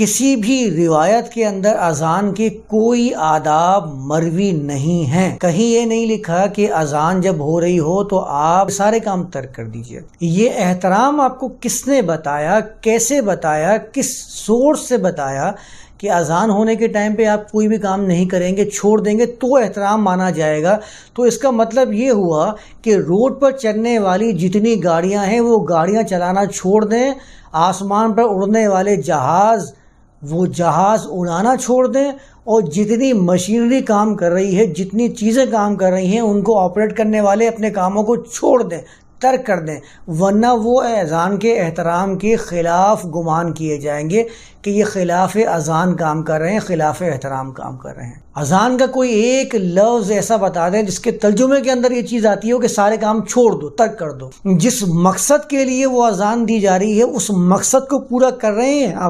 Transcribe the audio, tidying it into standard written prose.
किसी भी रिवायत के अंदर अजान के कोई आदाब मरवी नहीं हैं। कहीं ये नहीं लिखा कि अजान जब हो रही हो तो आप सारे काम तर्क कर दीजिए। ये एहतराम आपको किसने बताया, कैसे बताया, किस सोर्स से बताया कि अजान होने के टाइम पे आप कोई भी काम नहीं करेंगे, छोड़ देंगे तो एहतराम माना जाएगा। तो इसका मतलब ये हुआ कि रोड पर चलने वाली जितनी गाड़ियां हैं वो गाड़ियां चलाना छोड़ दें, आसमान पर उड़ने वाले जहाज़ वो जहाज़ उड़ाना छोड़ दें, और जितनी मशीनरी काम कर रही है, जितनी चीज़ें काम कर रही हैं, उनको ऑपरेट करने वाले अपने कामों को छोड़ दें, तर्क कर दें, वरना वो अज़ान के एहतराम के ख़िलाफ़ गुमान किए जाएंगे कि ये ख़िलाफ़ अज़ान काम कर रहे हैं, ख़िलाफ़ एहतराम काम कर रहे हैं। अज़ान का कोई एक लफ्ज़ ऐसा बता दें जिसके तर्जुमे के अंदर ये चीज़ आती हो कि सारे काम छोड़ दो, तर्क कर दो। जिस मकसद के लिए वो अज़ान दी जा रही है उस मकसद को पूरा कर रहे हैं आप।